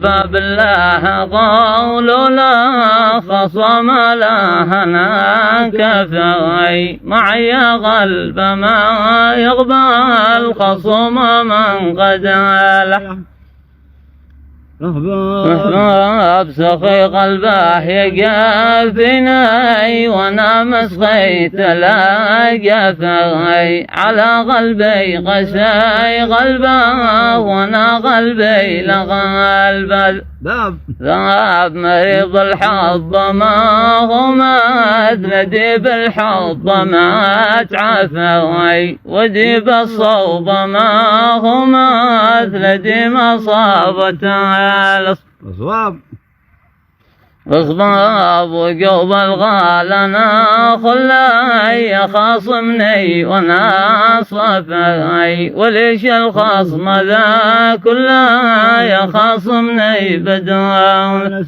فبالله قول لا خصم لهنا كفي معي قلب ما يقبل خصم من قد له محباب سخي قلبه يقافني وانا مسخيت لا قفي على قلبي قسي قلبه وانا قلبي لقلب ذاب مريض الحظ ما هو مات نديب الحظ ما تعافي وديب الصوب ما هو مات نديب مصابته أصواب وقوب الغالنا خلاي خاصمني وانا صفاي وليش الخصم ذا كله يخاصمني بدون